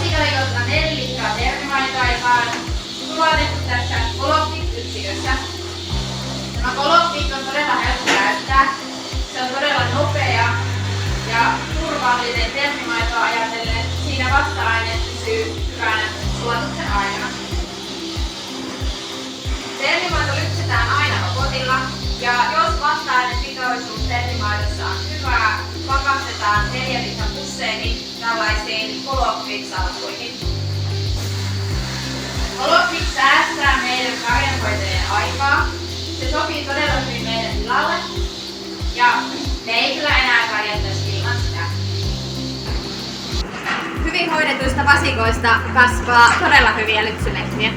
Vasikalle otetaan 4 litraa termimaitoa, joka on sulatettu tässä Colofix-yksikössä. Tämä Colofix on todella helppo käyttää. Se on todella nopea ja turvallinen termimaitoa ajatellen. Siinä vasta-aine pysyy hyvänä sulatuksen aikana. Termimaito lypsetään aina robotilla ja jos vasta-ainepitoisuus termimaidossa on hyvää, pakastetaan 4 litran pusseihin tällaisiin Colofix-salkuihin. Colofix säästää meidän karjanhoitajien aikaa. Se sopii todella hyvin meidän tilalle ja me ei kyllä enää karjattaisi ilman sitä. Hyvin hoidetuista vasikoista kasvaa todella hyviä lypsylehmiä.